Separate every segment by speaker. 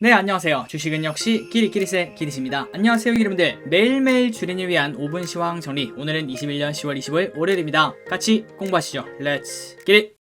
Speaker 1: 네, 안녕하세요. 주식은 역시 끼리끼리세 끼리십니다. 안녕하세요, 여러분들. 매일매일 주린을 위한 5분 시황 정리. 오늘은 21년 10월 25일 월요일입니다. 같이 공부하시죠. 렛츠 끼리!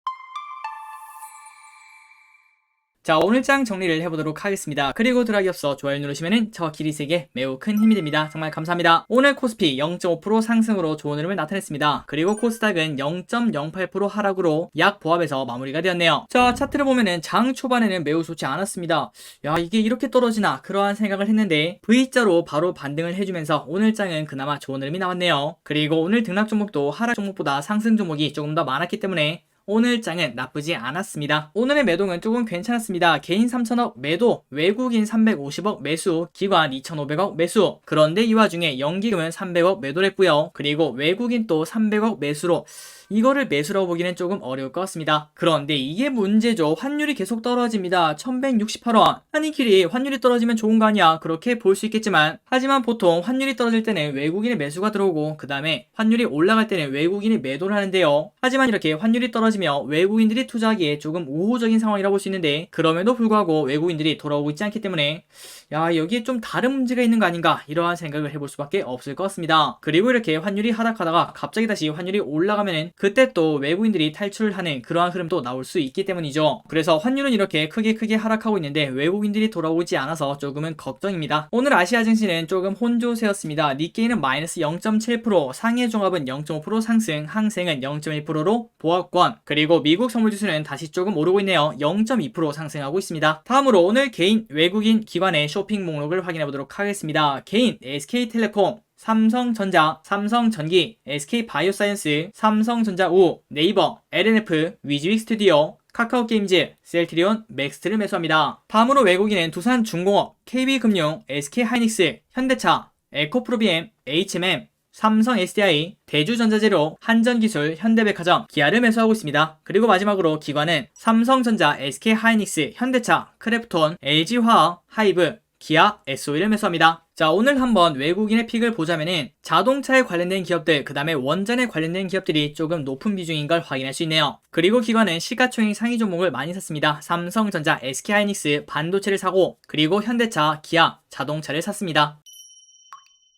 Speaker 1: 자, 오늘 장 정리를 해보도록 하겠습니다. 그리고 들어가기 앞서 좋아요 누르시면은 저 기리세계 매우 큰 힘이 됩니다. 정말 감사합니다. 오늘 코스피 0.5% 상승으로 좋은 흐름을 나타냈습니다. 그리고 코스닥은 0.08% 하락으로 약 보합에서 마무리가 되었네요. 자, 차트를 보면은 장 초반에는 매우 좋지 않았습니다. 야, 이게 이렇게 떨어지나 그러한 생각을 했는데 V자로 바로 반등을 해주면서 오늘 장은 그나마 좋은 흐름이 나왔네요. 그리고 오늘 등락 종목도 하락 종목보다 상승 종목이 조금 더 많았기 때문에 오늘 장은 나쁘지 않았습니다. 오늘의 매도는 조금 괜찮았습니다. 개인 3천억 매도, 외국인 350억 매수, 기관 2,500억 매수. 그런데 이 와중에 연기금은 300억 매도를 했고요. 그리고 외국인 또 300억 매수로 이거를 매수라고 보기는 조금 어려울 것 같습니다. 그런데 이게 문제죠. 환율이 계속 떨어집니다. 1168원. 아니 길이 환율이 떨어지면 좋은 거 아니야, 그렇게 볼 수 있겠지만, 하지만 보통 환율이 떨어질 때는 외국인의 매수가 들어오고 그 다음에 환율이 올라갈 때는 외국인이 매도를 하는데요. 하지만 이렇게 환율이 떨어지며 외국인들이 투자하기에 조금 우호적인 상황이라고 볼 수 있는데, 그럼에도 불구하고 외국인들이 돌아오고 있지 않기 때문에 야, 여기에 좀 다른 문제가 있는 거 아닌가, 이러한 생각을 해볼 수밖에 없을 것 같습니다. 그리고 이렇게 환율이 하락하다가 갑자기 다시 환율이 올라가면은 그때 또 외국인들이 탈출하는 그러한 흐름도 나올 수 있기 때문이죠. 그래서 환율은 이렇게 크게 하락하고 있는데 외국인들이 돌아오지 않아서 조금은 걱정입니다. 오늘 아시아 증시는 조금 혼조세였습니다. 니케이는 마이너스 0.7%, 상해 종합은 0.5% 상승, 항생은 0.1%로 보합권, 그리고 미국 선물지수는 다시 조금 오르고 있네요. 0.2% 상승하고 있습니다. 다음으로 오늘 개인, 외국인, 기관의 쇼핑 목록을 확인해 보도록 하겠습니다. 개인 SK텔레콤, 삼성전자, 삼성전기, SK바이오사이언스, 삼성전자우, 네이버, LNF, 위즈윅 스튜디오, 카카오게임즈, 셀트리온, 맥스트를 매수합니다. 다음으로 외국인은 두산중공업, KB금융, SK하이닉스, 현대차, 에코프로비엠, HMM, 삼성 SDI, 대주전자재료, 한전기술, 현대백화점, 기아를 매수하고 있습니다. 그리고 마지막으로 기관은 삼성전자, SK하이닉스, 현대차, 크래프톤, LG화학, 하이브, 기아, SOE를 매수합니다. 자, 오늘 한번 외국인의 픽을 보자면은 자동차에 관련된 기업들, 그 다음에 원전에 관련된 기업들이 조금 높은 비중인 걸 확인할 수 있네요. 그리고 기관은 시가총액 상위 종목을 많이 샀습니다. 삼성전자, SK하이닉스, 반도체를 사고, 그리고 현대차, 기아, 자동차를 샀습니다.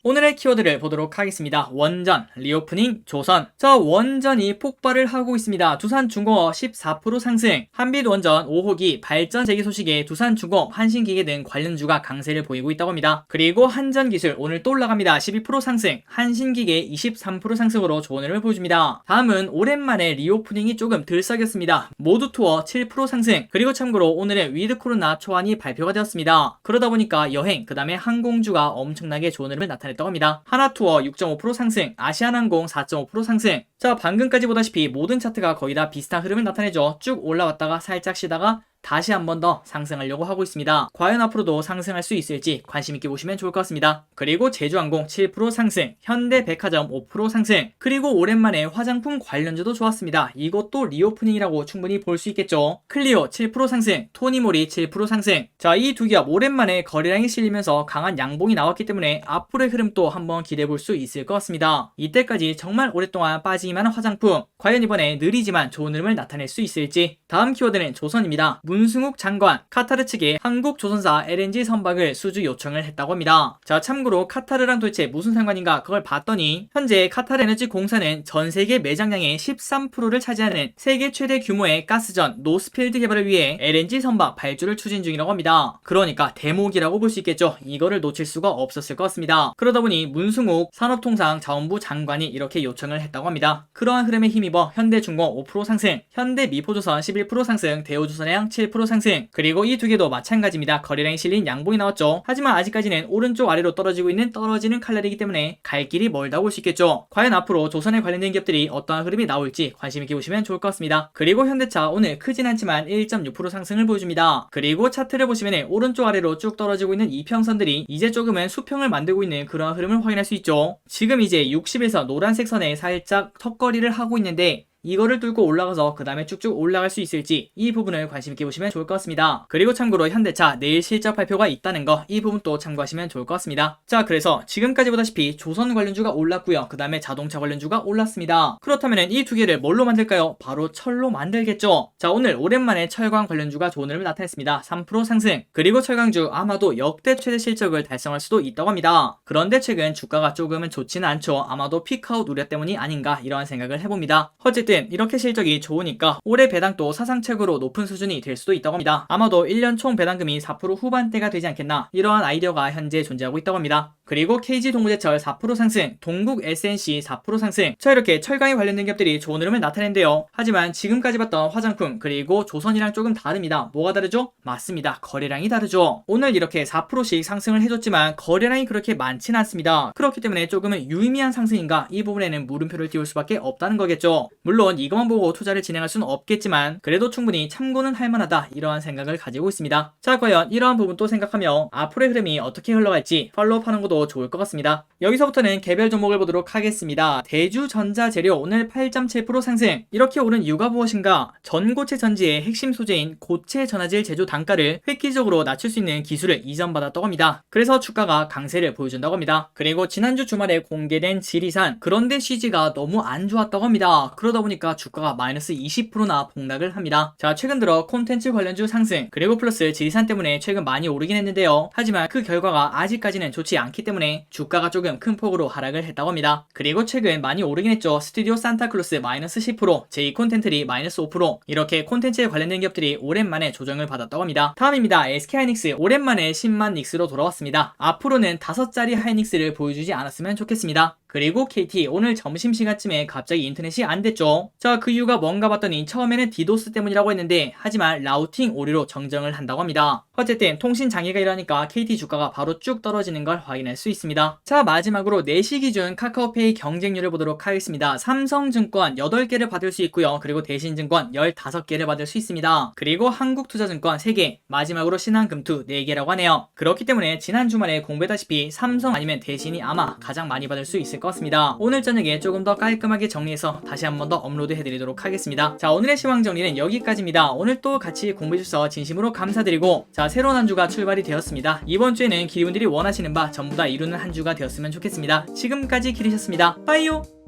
Speaker 1: 오늘의 키워드를 보도록 하겠습니다. 원전, 리오프닝, 조선. 자, 원전이 폭발을 하고 있습니다. 두산중공업 14% 상승, 한빛원전 5호기 발전 재개 소식에 두산중공업, 한신기계 등 관련주가 강세를 보이고 있다고 합니다. 그리고 한전기술 오늘 또 올라갑니다. 12% 상승, 한신기계 23% 상승으로 좋은 흐름을 보여줍니다. 다음은 오랜만에 리오프닝이 조금 들썩였습니다. 모두투어 7% 상승, 그리고 참고로 오늘은 위드코로나 초안이 발표가 되었습니다. 그러다 보니까 여행, 그 다음에 항공주가 엄청나게 좋은 흐름을 나타냈다고 합니다. 하나투어 6.5% 상승, 아시아나항공 4.5% 상승. 자, 방금까지 보다시피 모든 차트가 거의 다 비슷한 흐름을 나타내죠. 쭉 올라왔다가 살짝 쉬다가 다시 한 번 더 상승하려고 하고 있습니다. 과연 앞으로도 상승할 수 있을지 관심있게 보시면 좋을 것 같습니다. 그리고 제주항공 7% 상승, 현대백화점 5% 상승, 그리고 오랜만에 화장품 관련주도 좋았습니다. 이것도 리오프닝이라고 충분히 볼 수 있겠죠. 클리오 7% 상승, 토니모리 7% 상승. 자, 이 두 기업 오랜만에 거래량이 실리면서 강한 양봉이 나왔기 때문에 앞으로의 흐름 또 한번 기대해 볼 수 있을 것 같습니다. 이때까지 정말 오랫동안 빠지기만 한 화장품, 과연 이번에 느리지만 좋은 흐름을 나타낼 수 있을지. 다음 키워드는 조선입니다. 문승욱 장관, 카타르 측에 한국조선사 LNG 선박을 수주 요청을 했다고 합니다. 자, 참고로 카타르랑 도대체 무슨 상관인가 그걸 봤더니 현재 카타르 에너지 공사는 전 세계 매장량의 13%를 차지하는 세계 최대 규모의 가스전 노스필드 개발을 위해 LNG 선박 발주를 추진 중이라고 합니다. 그러니까 대목이라고 볼 수 있겠죠. 이거를 놓칠 수가 없었을 것 같습니다. 그러다 보니 문승욱 산업통상자원부 장관이 이렇게 요청을 했다고 합니다. 그러한 흐름에 힘입어 현대중공 5% 상승, 현대미포조선 11% 상승, 대우조선해양 7% 상승. 그리고 이 두 개도 마찬가지입니다. 거래량이 실린 양봉이 나왔죠. 하지만 아직까지는 오른쪽 아래로 떨어지고 있는 떨어지는 칼날이기 때문에 갈 길이 멀다고 볼 수 있겠죠. 과연 앞으로 조선에 관련된 기업들이 어떠한 흐름이 나올지 관심있게 보시면 좋을 것 같습니다. 그리고 현대차 오늘 크진 않지만 1.6% 상승을 보여줍니다. 그리고 차트를 보시면 오른쪽 아래로 쭉 떨어지고 있는 이평선들이 이제 조금은 수평을 만들고 있는 그런 흐름을 확인할 수 있죠. 지금 이제 60에서 노란색 선에 살짝 턱걸이를 하고 있는데 이거를 뚫고 올라가서 그 다음에 쭉쭉 올라갈 수 있을지 이 부분을 관심 있게 보시면 좋을 것 같습니다. 그리고 참고로 현대차 내일 실적 발표가 있다는 거 이 부분 또 참고하시면 좋을 것 같습니다. 자, 그래서 지금까지 보다시피 조선 관련주가 올랐고요. 그 다음에 자동차 관련주가 올랐습니다. 그렇다면 이 두 개를 뭘로 만들까요? 바로 철로 만들겠죠. 자, 오늘 오랜만에 철강 관련주가 좋은 흐름을 나타냈습니다. 3% 상승. 그리고 철강주 아마도 역대 최대 실적을 달성할 수도 있다고 합니다. 그런데 최근 주가가 조금은 좋지는 않죠. 아마도 피크아웃 우려 때문이 아닌가 이러한 생각을 해봅니다. 어쨌든 이렇게 실적이 좋으니까 올해 배당도 사상 최고로 높은 수준이 될 수도 있다고 합니다. 아마도 1년 총 배당금이 4% 후반대가 되지 않겠나 이러한 아이디어가 현재 존재하고 있다고 합니다. 그리고 KG 동부제철 4% 상승, 동국 SNC 4% 상승. 자, 이렇게 철강에 관련된 기업들이 좋은 흐름을 나타낸대요. 하지만 지금까지 봤던 화장품 그리고 조선이랑 조금 다릅니다. 뭐가 다르죠? 맞습니다. 거래량이 다르죠. 오늘 이렇게 4%씩 상승을 해줬지만 거래량이 그렇게 많지는 않습니다. 그렇기 때문에 조금은 유의미한 상승인가 이 부분에는 물음표를 띄울 수밖에 없다는 거겠죠. 물론 이것만 보고 투자를 진행할 수는 없겠지만 그래도 충분히 참고는 할 만하다 이러한 생각을 가지고 있습니다. 자, 과연 이러한 부분도 생각하며 앞으로의 흐름이 어떻게 흘러갈지 팔로우하는 것도 좋을 것 같습니다. 여기서부터는 개별 종목을 보도록 하겠습니다. 대주전자재료 오늘 8.7% 상승. 이렇게 오른 이유가 무엇인가? 전고체 전지의 핵심 소재인 고체 전화질 제조 단가를 획기적으로 낮출 수 있는 기술을 이전받았다고 합니다. 그래서 주가가 강세를 보여준다고 합니다. 그리고 지난주 주말에 공개된 지리산, 그런데 CG가 너무 안 좋았다고 합니다. 그러다 보니까 주가가 마이너스 20%나 폭락을 합니다. 자, 최근 들어 콘텐츠 관련주 상승, 그리고 플러스 지리산 때문에 최근 많이 오르긴 했는데요. 하지만 그 결과가 아직까지는 좋지 않기 때문에 주가가 조금 큰 폭으로 하락을 했다고 합니다. 그리고 최근 많이 오르긴 했죠. 스튜디오 산타클로스 마이너스 10%, 제이 콘텐트리 마이너스 5%, 이렇게 콘텐츠에 관련된 기업들이 오랜만에 조정을 받았다고 합니다. 다음입니다. SK하이닉스 오랜만에 10만 닉스로 돌아왔습니다. 앞으로는 5자리 하이닉스를 보여주지 않았으면 좋겠습니다. 그리고 KT 오늘 점심시간쯤에 갑자기 인터넷이 안 됐죠. 자, 그 이유가 뭔가 봤더니 처음에는 디도스 때문이라고 했는데 하지만 라우팅 오류로 정정을 한다고 합니다. 어쨌든 통신 장애가 일어나니까 KT 주가가 바로 쭉 떨어지는 걸 확인할 수 있습니다. 자, 마지막으로 4시 기준 카카오페이 경쟁률을 보도록 하겠습니다. 삼성증권 8개를 받을 수 있고요. 그리고 대신증권 15개를 받을 수 있습니다. 그리고 한국투자증권 3개, 마지막으로 신한금투 4개라고 하네요. 그렇기 때문에 지난 주말에 공부했다시피 삼성 아니면 대신이 아마 가장 많이 받을 수 있을 것 같습니다. 오늘 저녁에 조금 더 깔끔하게 정리해서 다시 한 번 더 업로드 해드리도록 하겠습니다. 자, 오늘의 시황 정리는 여기까지입니다. 오늘 또 같이 공부해주셔서 진심으로 감사드리고, 자, 새로운 한 주가 출발이 되었습니다. 이번 주에는 기리분들이 원하시는 바 전부 다 이루는 한 주가 되었으면 좋겠습니다. 지금까지 기리셨습니다. 빠이요.